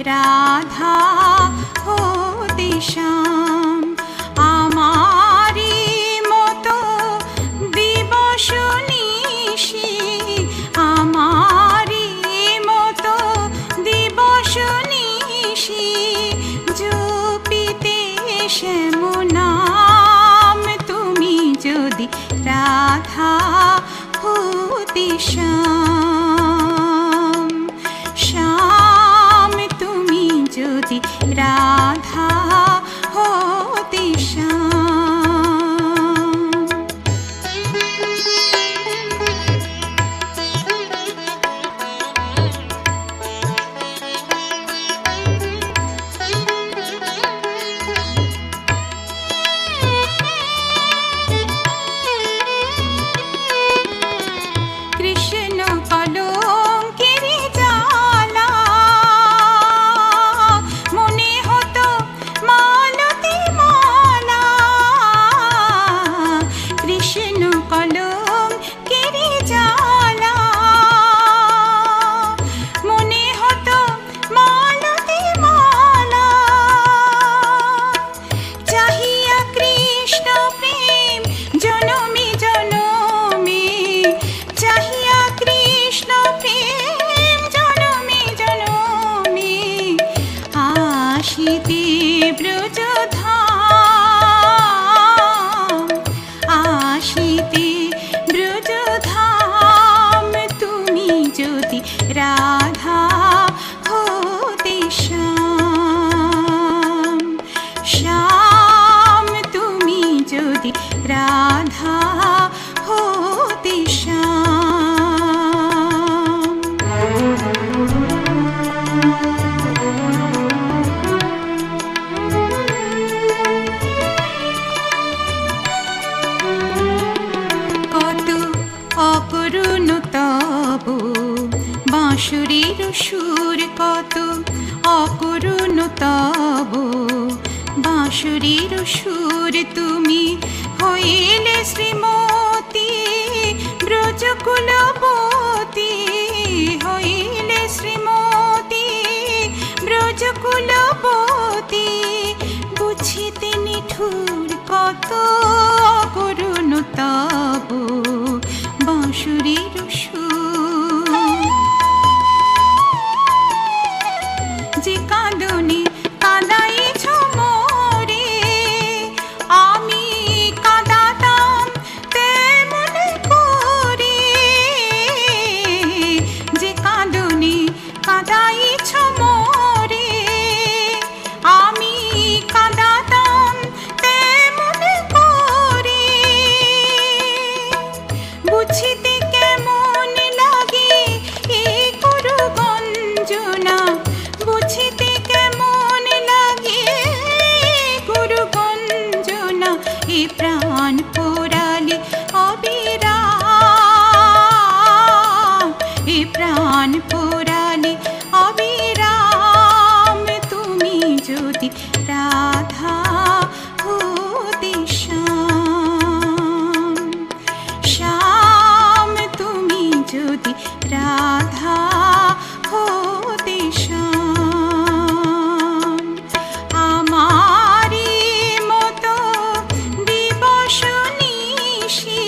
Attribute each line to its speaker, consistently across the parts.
Speaker 1: রাধা হতে শ্যাম, আমারি মতো দিবস নিশি, আমারি মতো দিবস নিশি জপিতে শ্যাম নাম, তুমি যদি রাধা হতে শ্যাম, শ্যাম তুমি যদি রাধা হতে শ্যাম। কৃষ্ণ কলঙ্কের জ্বালা মনে হতো মালতী মালা, কৃষ্ণ কলঙ্কের জ্বালা মনে হতো মালতী মালা, চাহিয়া কৃষ্ণ প্রেম জনমে জনমে, চাহিয়া কৃষ্ণ প্রেম জনমে জনমে, আসিতে ব্রজধাম, আসিতে ব্রজধাম, তুমি যদি রাধা হতে শ্যাম, শ্যাম তুমি যদি রাধা হতে শ্যাম। কত অকরুণ তব বাঁশুরীর সুর, কত অকরুণ তব বাঁশুরীর সুর, তুমি হইলে শ্রীমতী ব্রজকুলবতী, হইলে শ্রীমতী ব্রজকুলবতী, বুঝিতে নিঠুর কত অকরুণ তব বাঁশুরীর সুর, যে কাঁদনে কাঁদাইছ মোরে আমি কাঁদাতাম তেমন করে, যে কাঁদনে কাঁদাইছ মোরে আমি কাঁদাতাম তেমন করে, বুঝিতে কেমন লাগে এই গুরু গঞ্জনা, বুঝিতে কেমন লাগে গুরু গঞ্জনা, এ প্রাণ পোড়ালে অবিরাম, এ প্রাণ পোড়ালে অবিরাম, তুমি যদি রাধা হতে শ্যাম, শ্যাম তুমি যদি রাধা হতে শ্যাম, আমারি মতো দিবস নিশি,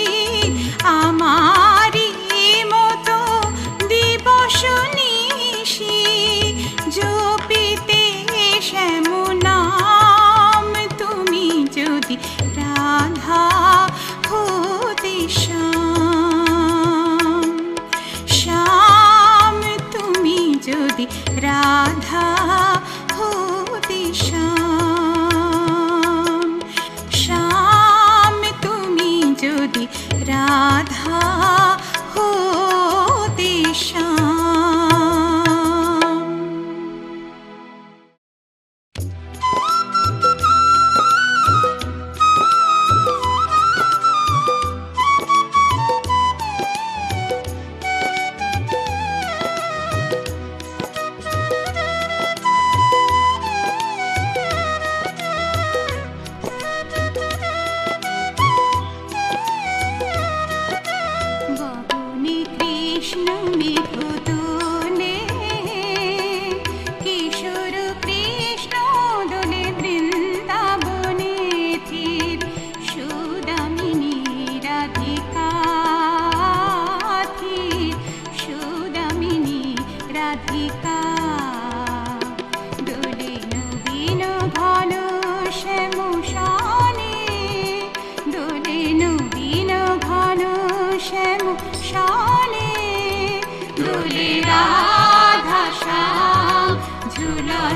Speaker 1: আমারি মতো দিবস নিশি জপিতে শ্যাম নাম, তুমি যদি রাধা হতে শ্যাম, শ্যাম তুমি যদি রাধা হতে শ্যাম, শ্যাম তুমি যদি রাধা হতে শ্যাম।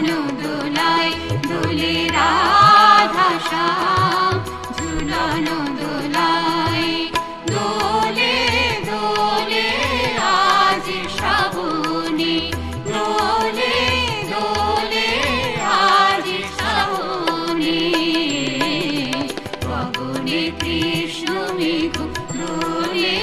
Speaker 1: ঝুলানো দোলায় দোলে রাধা শ্যাম ঝুলানো দোলায় দোলে দোলে আজ শ্রাবণী দোলে দোলে আজ শ্রাবণী গগনে কৃষ্ণ মেঘ দোলে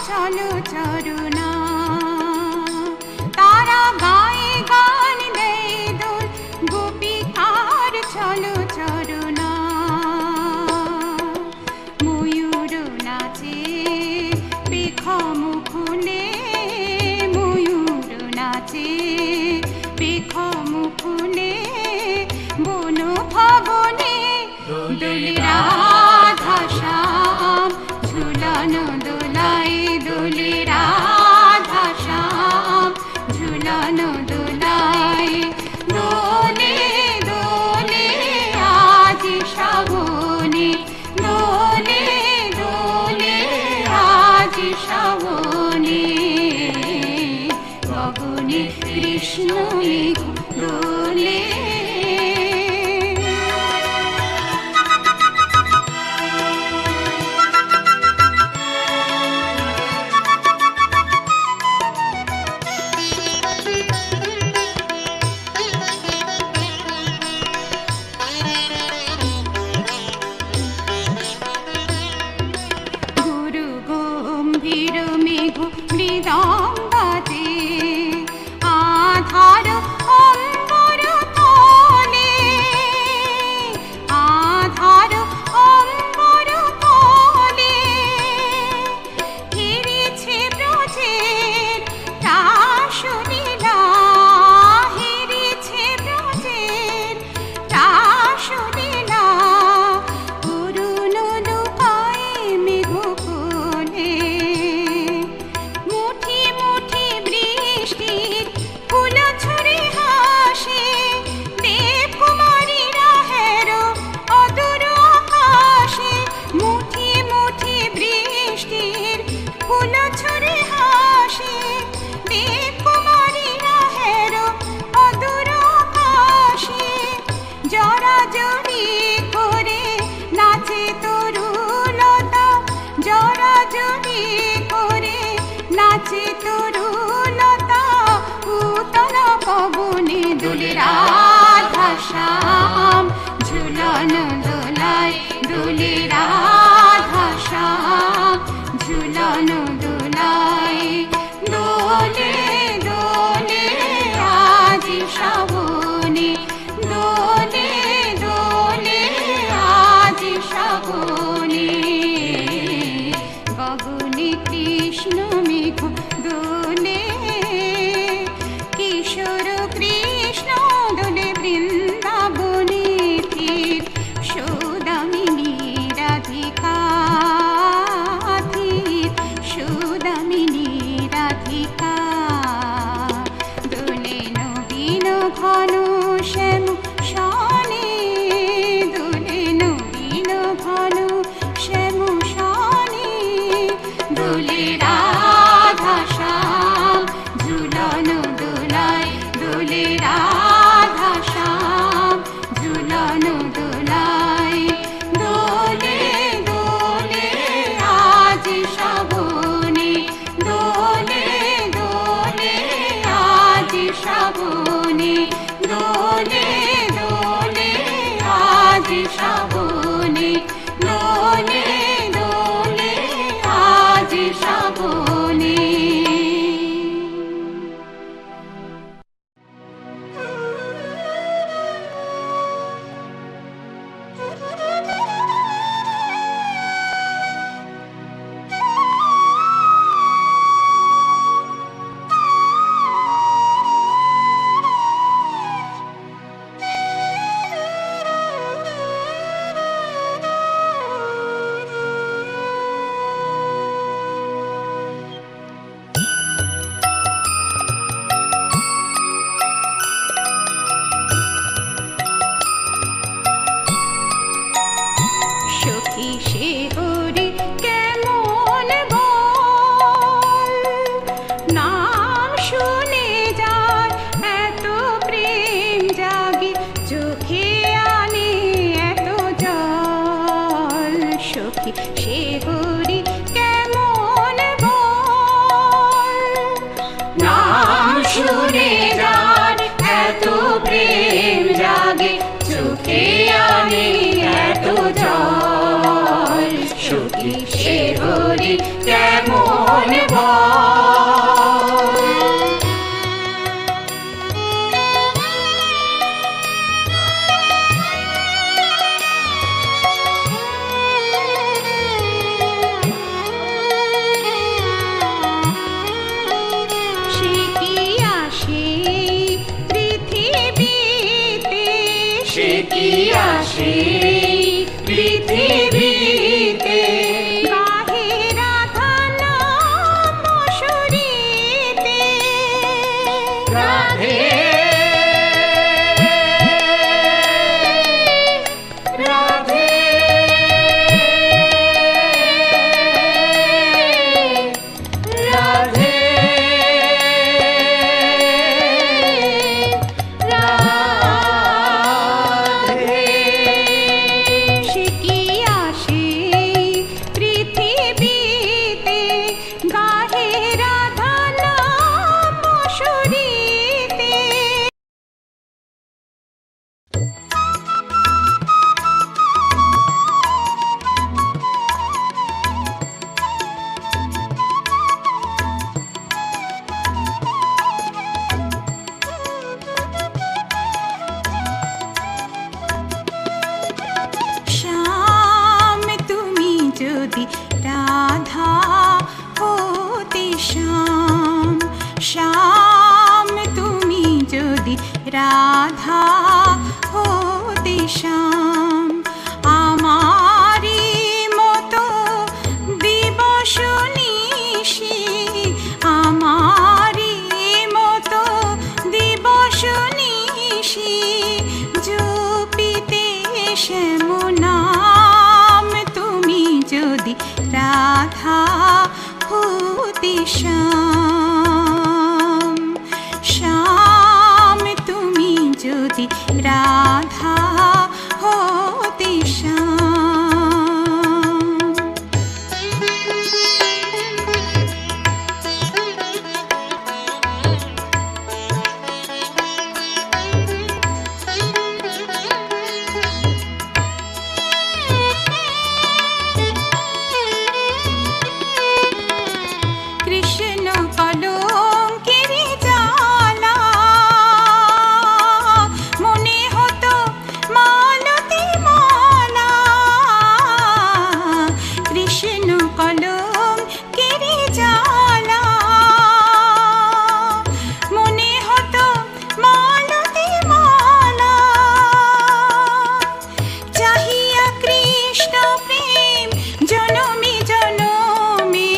Speaker 1: চলো চরুণা তারা গায়ে গান দেয় দোল গোপিকার চলো চরুণা ময়ূর নাচে পেখম ফুলে ময়ূর নাচে পেখম ফুলে বন ভবনে দোলে রাধা শ্যাম ঝুলানো দোলায় দোলে রাধা শ্যাম ঝুলানো দোলায় দোলে দোলে আজ শ্রাবণে দোলে দোলে আজ শ্রাবণে গগনে কৃষ্ণ মেঘ দোলে মৃদং বাজে আধার অম্বর তলে আধার অম্বর তলে হেরেছে ব্রজের রাসলীলা হেরেছে ব্রজের রাসলীলা অরুণ লুকায় মেঘ কোলে ফুল ছড়ে হাসে দেবকুমারীরা হেরো অদূর আকাশে মুঠি মুঠি বৃষ্টির ফুল ছড়ে হাসে দেবকুমারীরা হেরো অদূর আকাশে জড়াজড়ি করে নাচে তরুলতা জড়াজড়ি করে নাচে তরুলতা উতল পবনে দোলে রাধা শ্যাম ঝুলানো দোলায় দোলে রাধা শ্যাম ঝুলানো দোলায় দোলে দোলে আজ শ্রাবণে দোলে দোলে আজ শ্রাবণে গগনে কৃষ্ণ মেঘ দোলে কিশোর কৃষ্ণ দোলে প্রেম জাগে, চোখে আনে এত জল। সখী সে হরি কেমন বল। সে কি আসে পৃথিবীতে, সে কি আসে পৃথিবীতে, গাহে রাধা নাম মশুরিতে, রাধে রাধে রাধে রাধে। সে কি আসে পৃথিবীতে, গাহে রাধা নাম মশুরিতে। শ্যাম তুমি যদি রাধা হতে, শ্যাম শ্যাম তুমি যদি রাধা হতে, শ্যাম আমারি মতো দিবস নিশি, আমারি মতো দিবস নিশি জপিতে শ্যাম নাম তুমি যদি রাধা হতে, শ্যাম শ্যাম তুমি যদি রাধা হতে, শ্যাম। কৃষ্ণ কলঙ্কের জ্বালা মনে হতো মালতী মালা, কৃষ্ণ কলঙ্কের জ্বালা মনে হতো মালতী মালা। চাহিয়া কৃষ্ণ প্রেম জনমে জনমে,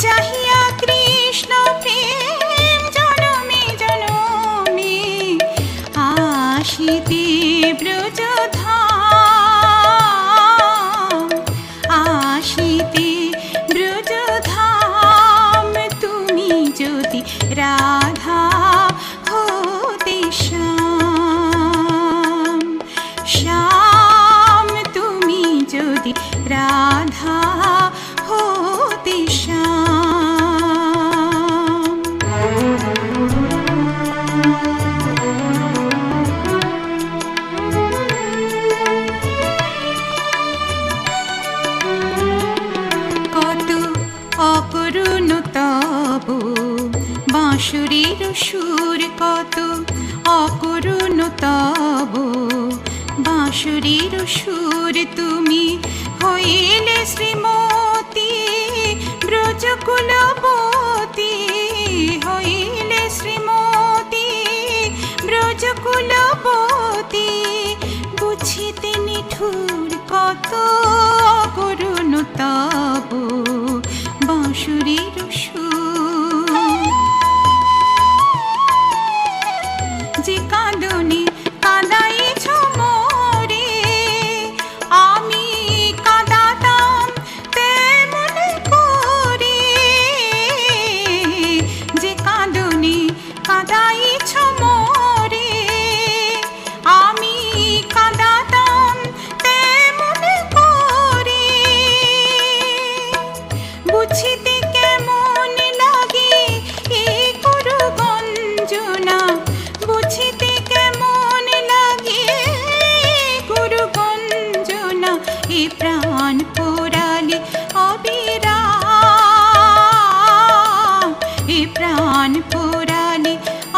Speaker 1: চাহিয়া কৃষ্ণ প্রেম জনমে জনমে, আসিতে ব্রজধাম, আসিতে ব্রজধাম তুমি যদি রাধা হতে, শ্যাম শ্যাম তুমি যদি রাধা হতে, শ্যাম। কত অকরুণ তব বাঁশুরীর সুর, কত অকরুণ তব বাঁশুরীর সুর, তুমি হইলে শ্রীমতী ব্রজকুলবতী, হইলে শ্রীমতী ব্রজকুলবতী। বুঝিতে নিঠুর কত করুণ তব বাঁশুরীর সুর, যে কাঁদনে কাঁদাইছ মোরে, আমি কাঁদাতাম তেমন করে, যে কাঁদনে কাঁদাইছ মোরে, আমি কাঁদাতাম তেমন করে। বুঝিতে কেমন লাগে এ করু গঞ্জনা, বুঝিতে কেমন প্রাণ পোড়ালে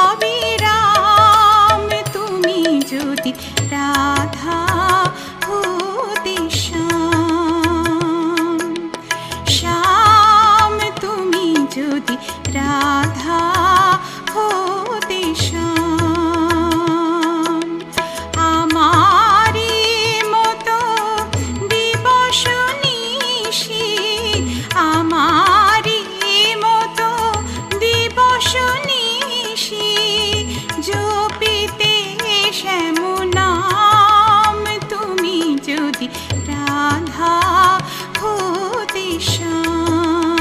Speaker 1: অবিরাম তুমি যদি রাধা হতে শ্যাম, শ্যাম তুমি যদি রাধা হতে শ্যাম। আমারি মতো দিবস নিশি, আমারি মতো দিবস নিশি জপিতে শ্যাম নাম তুমি যদি রাধা হতে শ্যাম,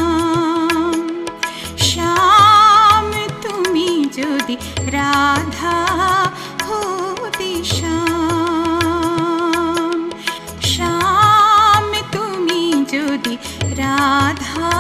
Speaker 1: শ্যাম তুমি যদি রাধা হতে শ্যাম, শ্যাম তুমি যদি রাধা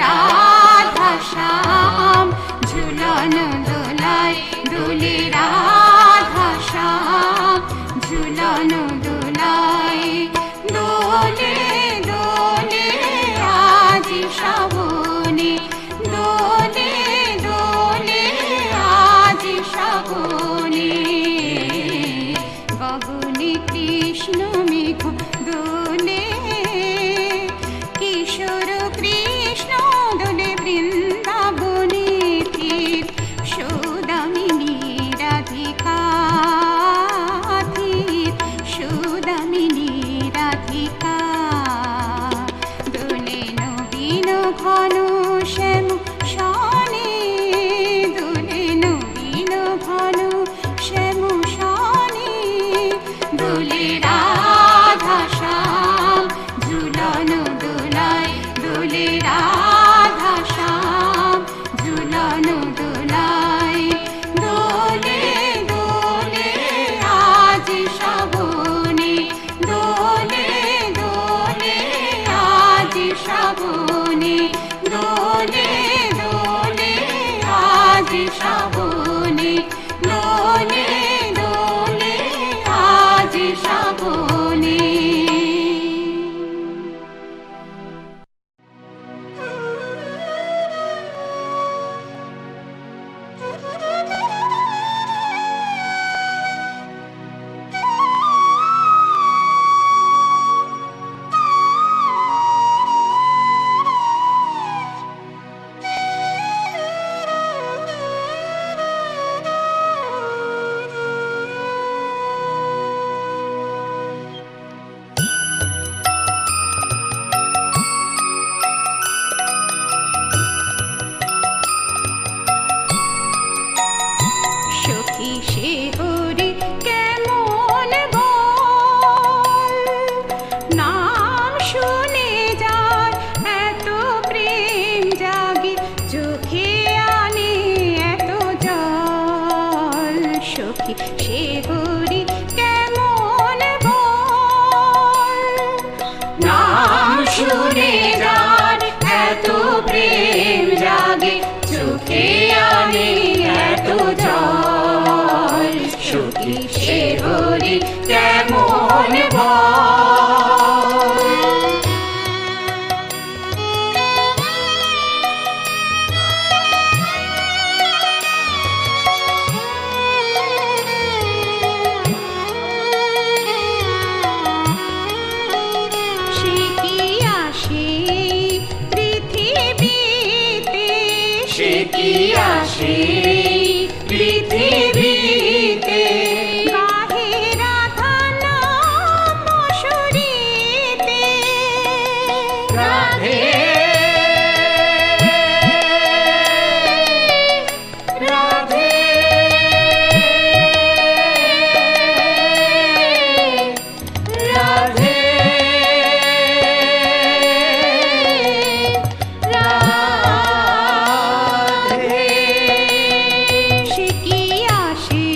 Speaker 1: রাধা শ্যাম ঝুলন দোলায় দোলে রাধা শ্যাম ঝুলন দোলায় দোলে দোলে আজি শ্রাবণে দোলে দোলে আজি শ্রাবণে গগনে কৃষ্ণ মেঘ দোলে কিশোর কৃষ্ণ দোলে বৃন্দাবনে তীর সৌদামিনী রাধিকা তীর সৌদামিনী রাধিকা দোলে নবীন ঘন শ্যাম শনে দোলে নবীন ঘন শ্যাম শনে দোলে রাধা শ্যাম ঝুলন দোলায় দোলে রাধা শ্যাম ঝুলন দোলায় দোলে দোলে আজি শ্রাবণে দোলে দোলে আজি শ্রাবণে দোলে দোলে আজি শ্রাবণে দোলে দোলে আজি শ্রাবণে সখী সে হরি কেমন বল নাম শুনে যার এত প্রেম জাগে চোখে আনে এত জল সখী সে হরি কেমন বল নাম শুনে যার এত প্রেম জাগে চোখে আনে এত জল সখী সে হরি কেমন বল সে কি আসে পৃথিবীতে সে কি আসে পৃথিবীতে গাহে রাধা নাম বাঁশুরিতে রাধে রাধে রাধে রাধে সে কি আসে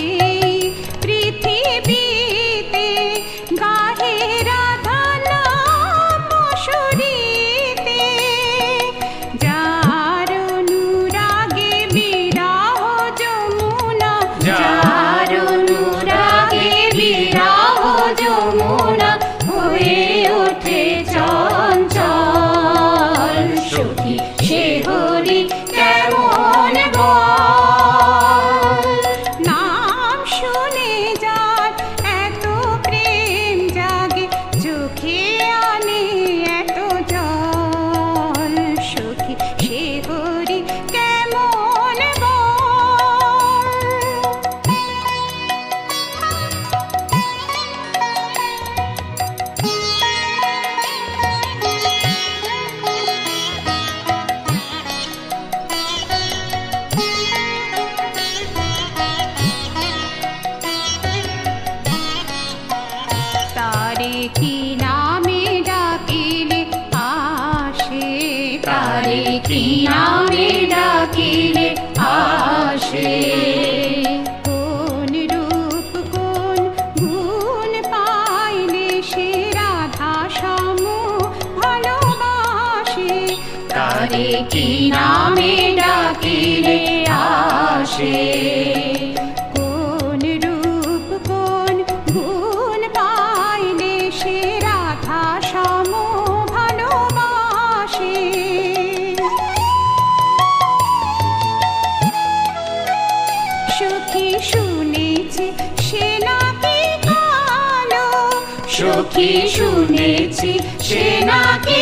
Speaker 1: পৃথিবীতে গাহে রাধা নাম বাঁশুরিতে যার অনুরাগে বিরাহ যমুনা যার অনুরাগে বিরাহ যমুনা হয়ে ওঠে চঞ্চল সখী সে হরি কেমন বল নাম শুনে যার এত প্রেম জাগে চোখে আনে এত জল সখী সে হরি কেমন বল তারে কি নামে ডাকিলে আসে তারে কি নামে ডাকিলে আসে কোন রূপ কোন গুণ পাইলে সে রাধা সম ভালোবাসে তারে কি নামে ডাকিলে আসে। কোন রূপ কোন গুণ পাইলে সে রাধা সম ভালোবাসে। সখী শুনেছি সে নাকি কালো, সখী শুনেছি সে নাকি